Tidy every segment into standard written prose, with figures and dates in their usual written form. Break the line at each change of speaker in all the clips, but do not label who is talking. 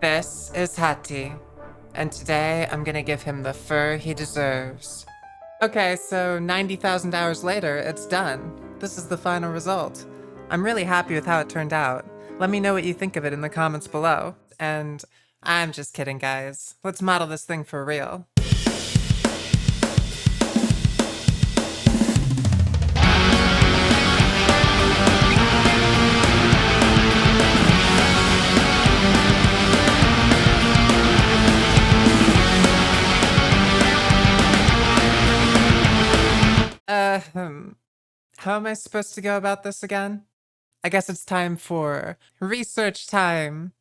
This is Hati, and today I'm gonna give him the fur he deserves. Okay, so 90,000 hours later, it's done. This is the final result. I'm really happy with how it turned out. Let me know what you think of it in the comments below. And I'm just kidding, guys. Let's model this thing for real. How am I supposed to go about this again? I guess it's time for research time.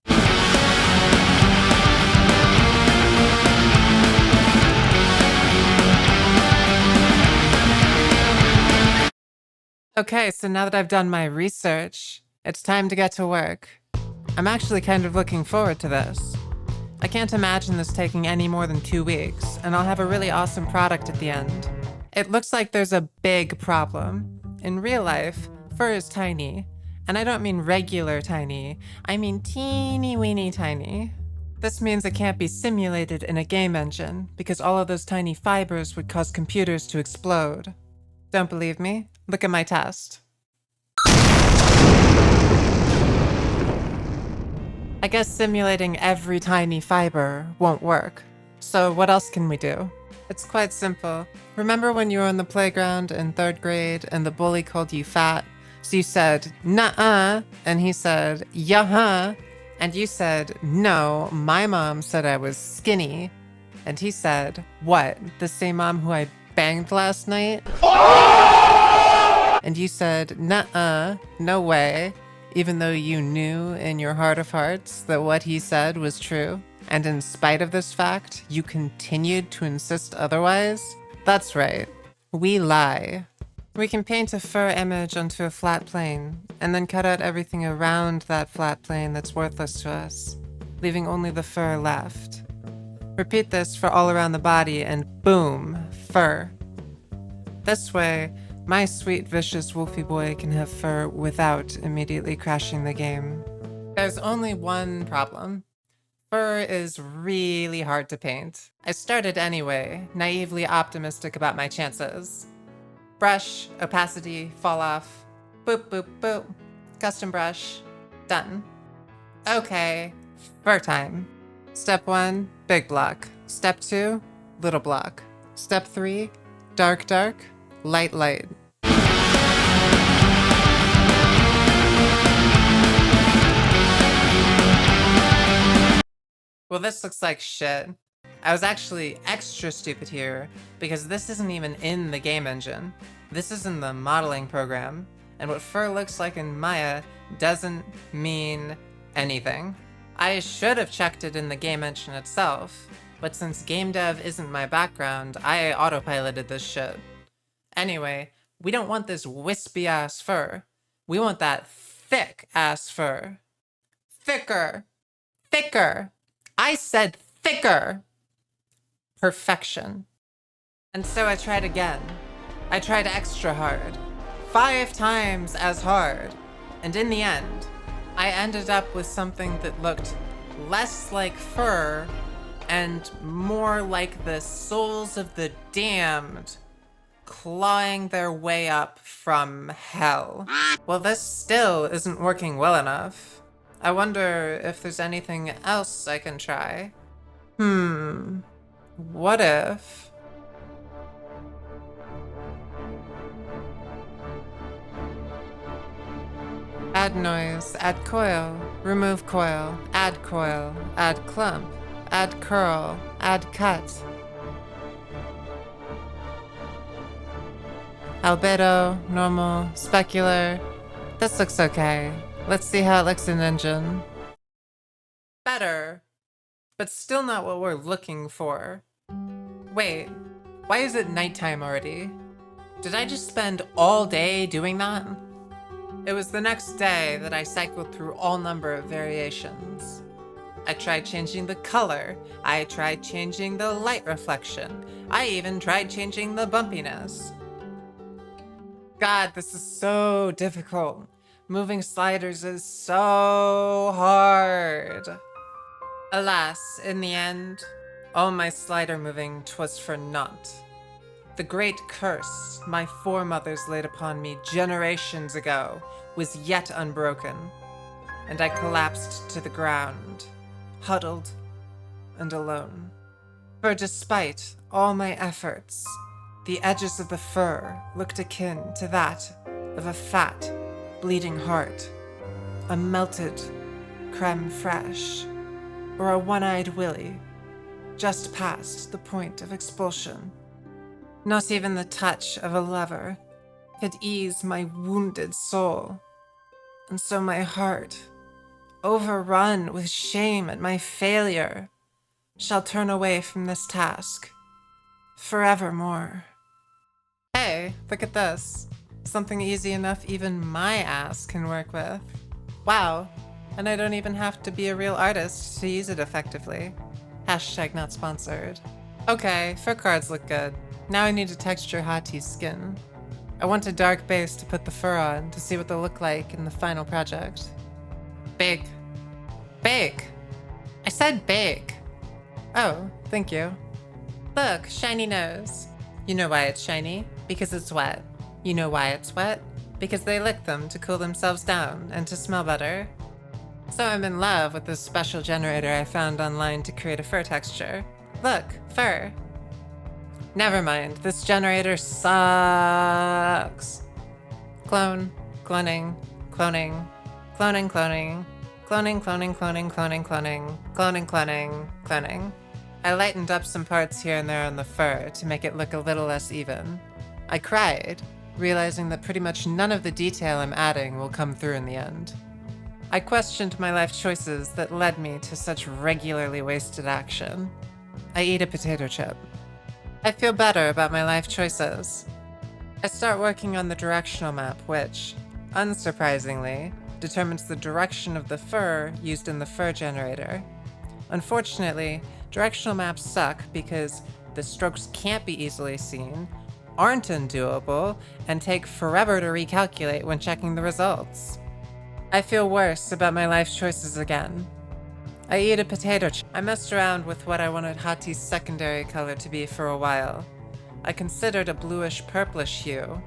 Okay, so now that I've done my research, it's time to get to work. I'm actually kind of looking forward to this. I can't imagine this taking any more than 2 weeks, and I'll have a really awesome product at the end. It looks like there's a big problem. In real life, fur is tiny. And I don't mean regular tiny, I mean teeny weeny tiny. This means it can't be simulated in a game engine, because all of those tiny fibers would cause computers to explode. Don't believe me? Look at my test. I guess simulating every tiny fiber won't work. So what else can we do? It's quite simple. Remember when you were on the playground in 3rd grade and the bully called you fat? So you said, "Nuh-uh," and he said, "Yeah-huh," and you said, "No, my mom said I was skinny." And he said, "What, the same mom who I banged last night?" And you said, "Nuh-uh, no way," even though you knew in your heart of hearts that what he said was true. And in spite of this fact, you continued to insist otherwise? That's right. We lie. We can paint a fur image onto a flat plane, and then cut out everything around that flat plane that's worthless to us, leaving only the fur left. Repeat this for all around the body, and boom, fur. This way, my sweet vicious wolfy boy can have fur without immediately crashing the game. There's only one problem. Fur is really hard to paint. I started anyway, naively optimistic about my chances. Brush, opacity, fall off, boop boop boop, custom brush, done. Okay, fur time. Step 1, big block. Step 2, little block. Step 3, dark dark, light light. Well, this looks like shit. I was actually extra stupid here, because this isn't even in the game engine. This is in the modeling program, and what fur looks like in Maya doesn't mean anything. I should have checked it in the game engine itself, but since game dev isn't my background, I autopiloted this shit. Anyway, we don't want this wispy ass fur. We want that thick ass fur. Thicker! Thicker! I said thicker! Perfection. And so I tried again. I tried extra hard. 5 times as hard. And in the end, I ended up with something that looked less like fur and more like the souls of the damned clawing their way up from hell. Well, this still isn't working well enough. I wonder if there's anything else I can try. What if... Add noise, add coil, remove coil, add clump, add curl, add cut. Albedo, normal, specular. This looks okay. Let's see how it looks in engine. Better, but still not what we're looking for. Wait, why is it nighttime already? Did I just spend all day doing that? It was the next day that I cycled through all number of variations. I tried changing the color, I tried changing the light reflection, I even tried changing the bumpiness. God, this is so difficult. Moving sliders is so hard. Alas, in the end, all my slider moving 'twas for naught. The great curse my foremothers laid upon me generations ago was yet unbroken, and I collapsed to the ground, huddled and alone. For despite all my efforts, the edges of the fur looked akin to that of a fat, bleeding heart, a melted creme fraiche, or a one-eyed willy, just past the point of expulsion. Not even the touch of a lover could ease my wounded soul, and so my heart, overrun with shame at my failure, shall turn away from this task forevermore. Hey, look at this. Something easy enough even my ass can work with. Wow, and I don't even have to be a real artist to use it effectively. Hashtag not sponsored. Okay, fur cards look good. Now I need to texture Hati's skin. I want a dark base to put the fur on to see what they'll look like in the final project. Big. Big! I said big! Oh, thank you. Look, shiny nose. You know why it's shiny? Because it's wet. You know why it's wet? Because they lick them to cool themselves down and to smell better. So I'm in love with this special generator I found online to create a fur texture. Look, fur. Never mind, this generator sucks. Clone, cloning, cloning, cloning, cloning, cloning, cloning, cloning, cloning, cloning, cloning, cloning, cloning. I lightened up some parts here and there on the fur to make it look a little less even. I cried, realizing that pretty much none of the detail I'm adding will come through in the end. I questioned my life choices that led me to such regularly wasted action. I eat a potato chip. I feel better about my life choices. I start working on the directional map, which, unsurprisingly, determines the direction of the fur used in the fur generator. Unfortunately, directional maps suck because the strokes can't be easily seen, aren't undoable, and take forever to recalculate when checking the results. I feel worse about my life choices again. I eat a potato chip. I messed around with what I wanted Hati's secondary color to be for a while. I considered a bluish-purplish hue,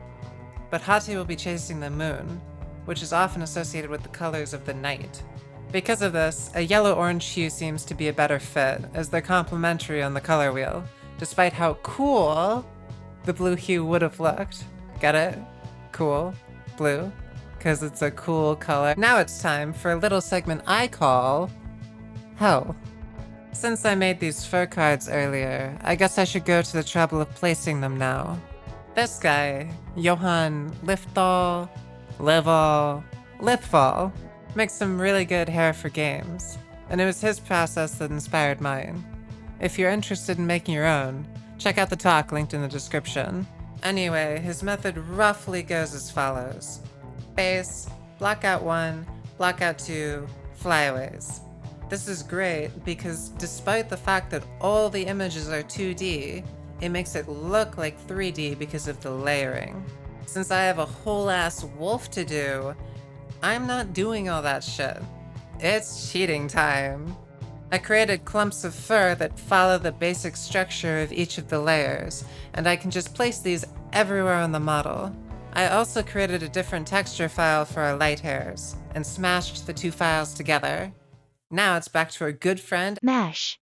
but Hati will be chasing the moon, which is often associated with the colors of the night. Because of this, a yellow-orange hue seems to be a better fit, as they're complementary on the color wheel, despite how cool the blue hue would have looked. Get it? Cool. Blue. Because it's a cool color. Now it's time for a little segment I call Hell. Since I made these fur cards earlier, I guess I should go to the trouble of placing them now. This guy, Johann Lithal, makes some really good hair for games, and it was his process that inspired mine. If you're interested in making your own, check out the talk linked in the description. Anyway, his method roughly goes as follows. Base, blockout 1, blockout 2, flyaways. This is great because despite the fact that all the images are 2D, it makes it look like 3D because of the layering. Since I have a whole ass wolf to do, I'm not doing all that shit. It's cheating time. I created clumps of fur that follow the basic structure of each of the layers, and I can just place these everywhere on the model. I also created a different texture file for our light hairs, and smashed the two files together. Now it's back to our good friend,
Mesh.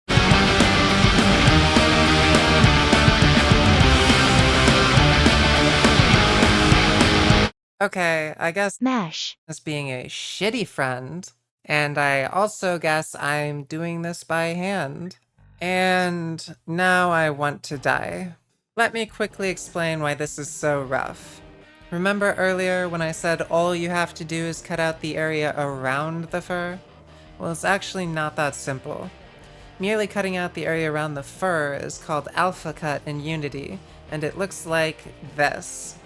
Okay, I guess
Mesh.
as being a shitty friend, and I also guess I'm doing this by hand. And now I want to die. Let me quickly explain why this is so rough. Remember earlier when I said all you have to do is cut out the area around the fur? Well, it's actually not that simple. Merely cutting out the area around the fur is called alpha cut in Unity, and it looks like this.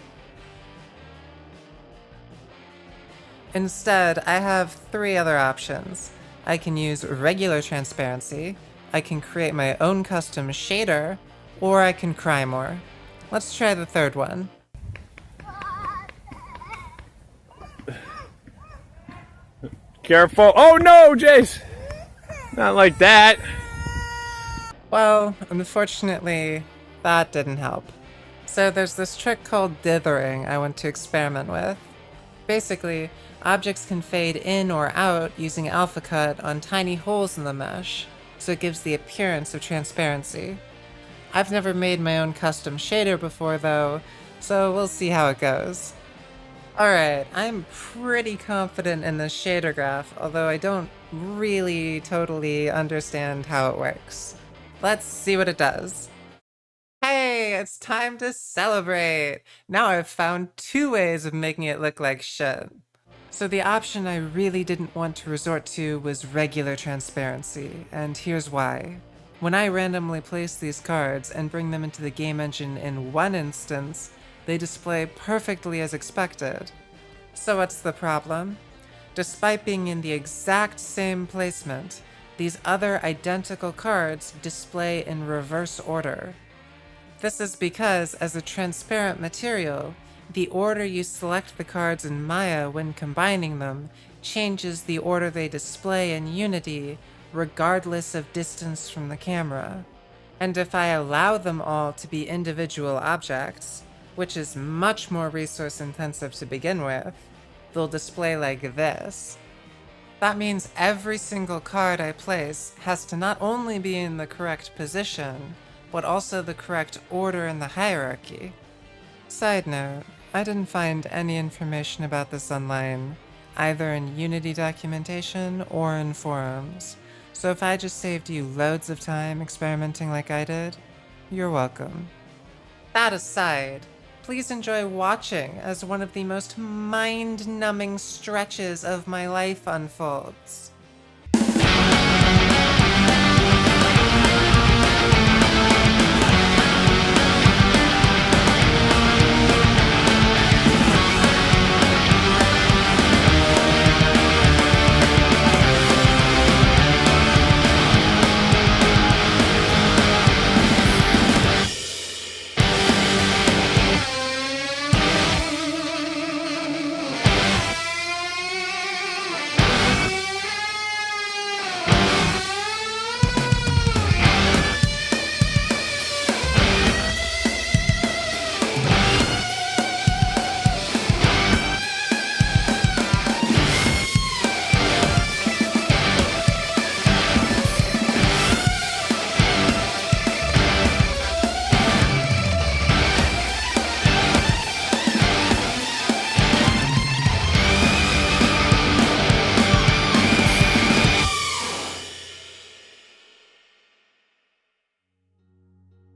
Instead, I have three other options. I can use regular transparency, I can create my own custom shader, or I can cry more. Let's try the third one.
Careful. Oh no, Jace!
Not like that.
Well, unfortunately, that didn't help. So there's this trick called dithering I want to experiment with. Basically, objects can fade in or out using alpha cut on tiny holes in the mesh, so it gives the appearance of transparency. I've never made my own custom shader before though, so we'll see how it goes. Alright, I'm pretty confident in this shader graph, although I don't really totally understand how it works. Let's see what it does. Hey, it's time to celebrate! Now I've found 2 ways of making it look like shit. So the option I really didn't want to resort to was regular transparency, and here's why. When I randomly place these cards and bring them into the game engine in one instance, they display perfectly as expected. So what's the problem? Despite being in the exact same placement, these other identical cards display in reverse order. This is because, as a transparent material, the order you select the cards in Maya when combining them changes the order they display in Unity, regardless of distance from the camera. And if I allow them all to be individual objects, which is much more resource intensive to begin with, they'll display like this. That means every single card I place has to not only be in the correct position, but also the correct order in the hierarchy. Side note, I didn't find any information about this online, either in Unity documentation or in forums, so if I just saved you loads of time experimenting like I did, you're welcome. That aside, please enjoy watching as one of the most mind-numbing stretches of my life unfolds.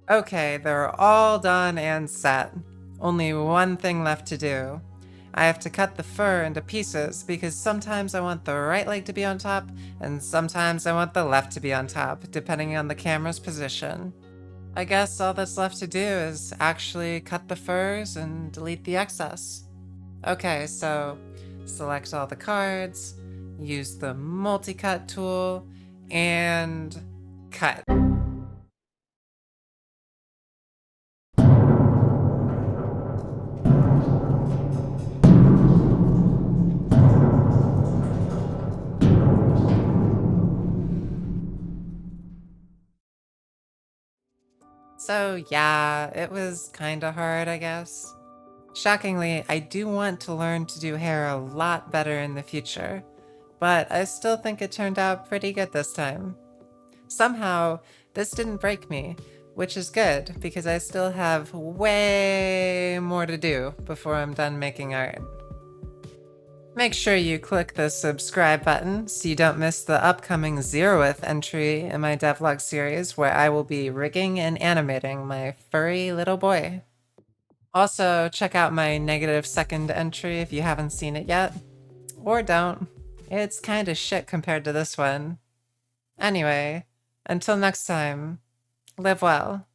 Okay, they're all done and set. Only one thing left to do. I have to cut the fur into pieces because sometimes I want the right leg to be on top and sometimes I want the left to be on top, depending on the camera's position. I guess all that's left to do is actually cut the furs and delete the excess. Okay, so select all the cards, use the multi-cut tool, and cut. So yeah, it was kinda hard, I guess. Shockingly, I do want to learn to do hair a lot better in the future, but I still think it turned out pretty good this time. Somehow, this didn't break me, which is good because I still have way more to do before I'm done making art. Make sure you click the subscribe button so you don't miss the upcoming 0th entry in my devlog series where I will be rigging and animating my furry little boy. Also, check out my -2nd entry if you haven't seen it yet. Or don't. It's kinda shit compared to this one. Anyway, until next time, live well.